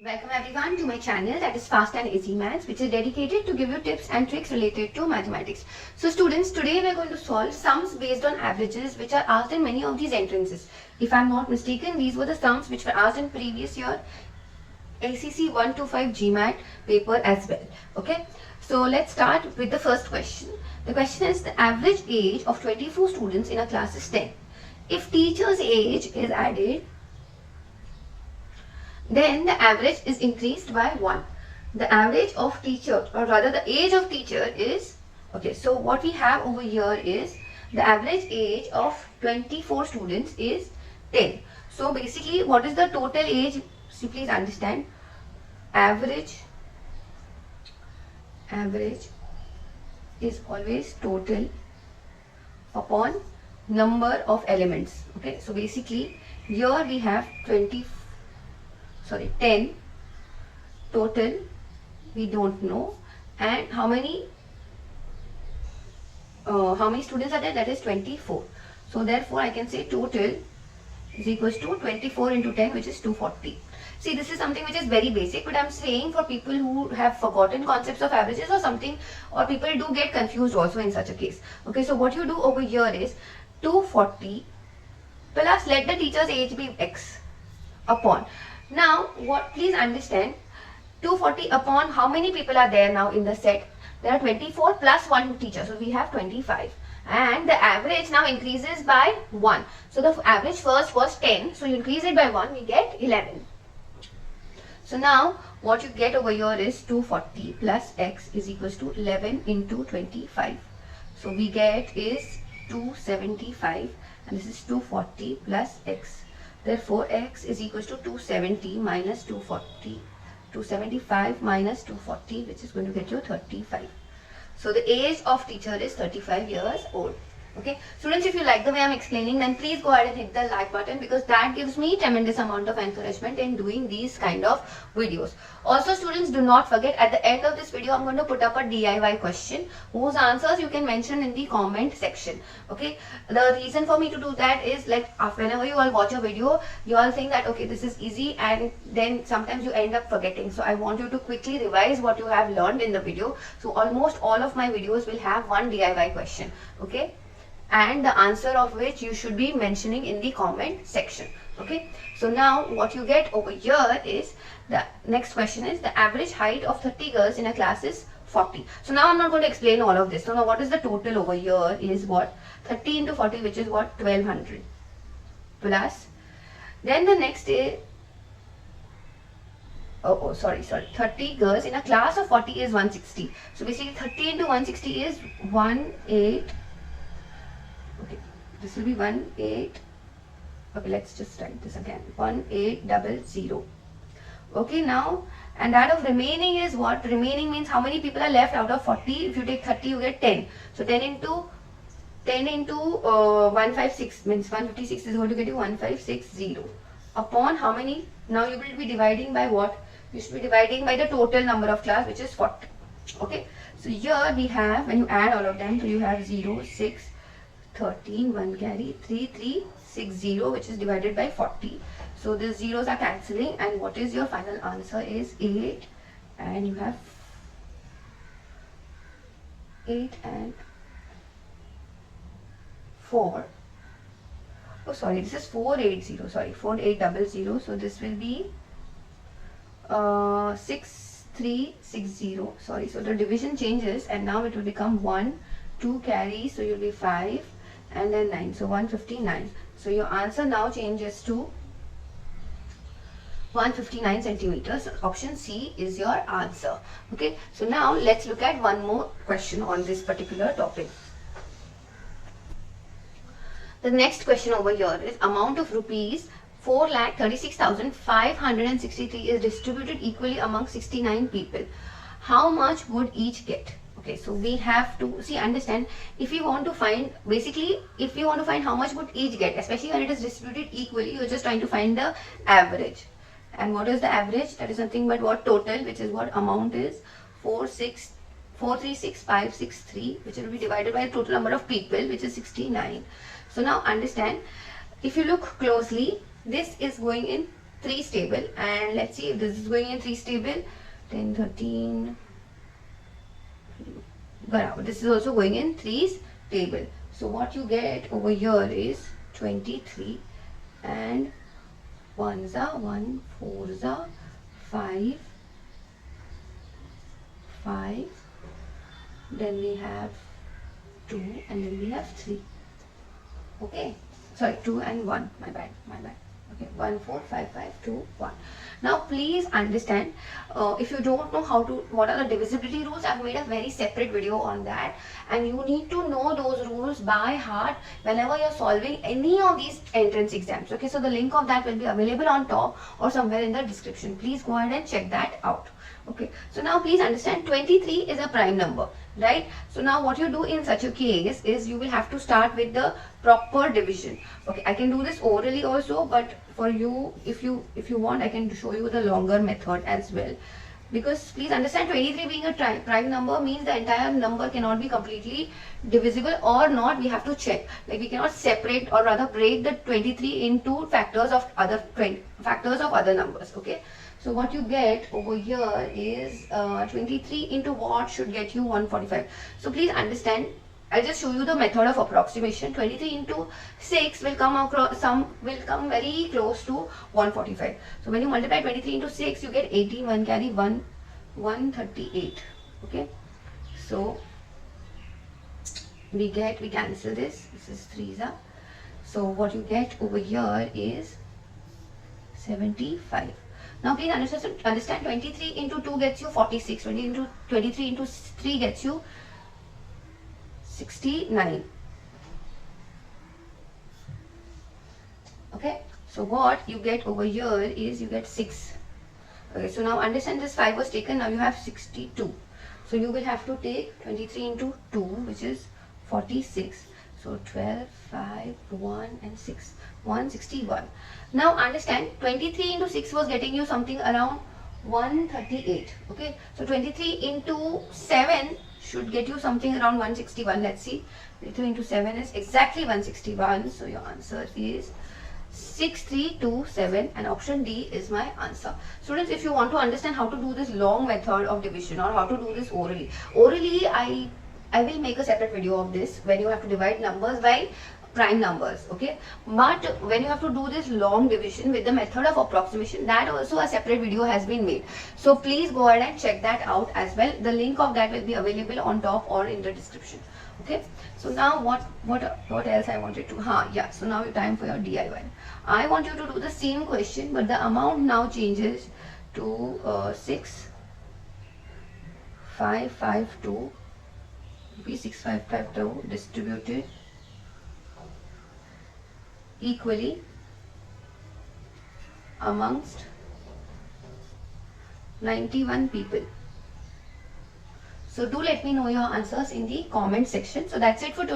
Welcome everyone to my channel, that is Fast and Easy Maths, which is dedicated to give you tips and tricks related to mathematics. So students, today we are going to solve sums based on averages which are asked in many of these entrances. If I am not mistaken, these were the sums which were asked in previous year ACC 125 GMAT paper as well. Okay, so let's start with the first question. The question is, the average age of 24 students in a class is 10. If teacher's age is added, then the average is increased by 1. The average of teacher, or rather the age of teacher is, okay, so what we have over here is the average age of 24 students is 10. So basically, what is the total age? So please understand, average is always total upon number of elements. Okay, so basically here we have 10 total, we don't know, and how many students are there? That is 24. So therefore I can say total is equals to 24 into 10, which is 240. See, this is something which is very basic, but I'm saying for people who have forgotten concepts of averages or something, or people do get confused also in such a case. Okay, so what you do over here is 240 plus, let the teacher's age be x, upon. Now, please understand, 240 upon how many people are there now in the set? There are 24 plus 1 teacher, so we have 25. And the average now increases by 1. So the average first was 10, so you increase it by 1, we get 11. So now what you get over here is 240 plus x is equals to 11 into 25. So we get is 275, and this is 240 plus x. Therefore, x is equals to 270 minus 240, 275 minus 240, which is going to get you 35. So the age of teacher is 35 years old. Okay, students, if you like the way I'm explaining, then please go ahead and hit the like button, because that gives me tremendous amount of encouragement in doing these kind of videos. Also, students, do not forget, at the end of this video I'm going to put up a DIY question whose answers you can mention in the comment section. Okay, the reason for me to do that is, like, whenever you all watch a video, you all think that okay, this is easy, and then sometimes you end up forgetting. So I want you to quickly revise what you have learned in the video. So almost all of my videos will have one DIY question. Okay, and the answer of which you should be mentioning in the comment section. Okay, so now what you get over here is, the next question is, the average height of 30 girls in a class is 40. So now I'm not going to explain all of this. So now what is the total over here is what? 30 into 40, which is what? 1200 plus, then the next is, sorry, 30 girls in a class of 40 is 160. So basically 30 into 160 is 18. Okay, this will be 18. Okay, let's just write this again. 1800. Okay, now, and that of remaining is what? Remaining means how many people are left out of 40. If you take 30, you get 10. So 10 into 156 means 156 is going to get you 1560. Upon how many? Now you will be dividing by what? You should be dividing by the total number of class, which is 40. Okay, so here we have, when you add all of them, so you have 0, 6, 13, 1 carry, 3, 3, 6, 0, which is divided by 40. So the zeros are cancelling, and what is your final answer is 8, and you have 8 and 4. Oh sorry, this is 480, sorry, 4800. So this will be 6360. Sorry, so the division changes, and now it will become 1, 2 carry, so you'll be 5, and then 9, so 159. So your answer now changes to 159 centimeters. Option C is your answer. Okay, so now let's look at one more question on this particular topic. The next question over here is, amount of rupees 4,36,563 is distributed equally among 69 people. How much would each get? Okay, so we have to see, understand, if you want to find, basically if you want to find how much would each get, especially when it is distributed equally, you're just trying to find the average. And what is the average? That is nothing but what? Total, which is what? Amount is 436,563, which will be divided by the total number of people, which is 69. So now understand, if you look closely, this is going in 3's table, and let's see if this is going in 3's table. 10, 13. This is also going in 3's table. So what you get over here is 23, and 1s are 1, 4s are 5, 5, then we have 2, and then we have 3. Okay, sorry, 2 and 1, my bad. Okay, 1, 4, 5, 5, 2, 1. Now please understand, if you don't know what are the divisibility rules, I've made a very separate video on that, and you need to know those rules by heart whenever you're solving any of these entrance exams. Okay, so the link of that will be available on top or somewhere in the description. Please go ahead and check that out. Okay, so now please understand, 23 is a prime number, right? So now what you do in such a case is you will have to start with the proper division. Okay, I can do this orally also, but for you, if you want, I can show you the longer method as well. Because please understand, 23 being a prime number means the entire number cannot be completely divisible or not. We have to check. Like, we cannot separate or rather break the 23 into factors of other numbers. Okay. So what you get over here is 23 into what should get you 145. So please understand, I'll just show you the method of approximation. 23 into 6 will come very close to 145. So when you multiply 23 into 6, you get 18, 1 carry 1, 138. Okay. So we cancel this. This is 3s. So what you get over here is 75. Now please understand 23 into 2 gets you 46. 23 into 3 gets you 69. Okay, so what you get over here is you get 6. Okay, so now understand, this 5 was taken, now you have 62. So you will have to take 23 into 2, which is 46. So 12, 5, 1 and 6. 161. Now understand, 23 into 6 was getting you something around 138. Okay, so 23 into 7 should get you something around 161. Let's see, 23 into 7 is exactly 161. So your answer is 6327, and option D is my answer. Students, if you want to understand how to do this long method of division or how to do this orally, I will make a separate video of this when you have to divide numbers by prime numbers. Okay, but when you have to do this long division with the method of approximation, that also a separate video has been made. So please go ahead and check that out as well. The link of that will be available on top or in the description. Okay, so now what else I wanted to so now time for your DIY. I want you to do the same question, but the amount now changes to 6552 6552 distributed equally amongst 91 people. So do let me know your answers in the comment section. So that's it for today.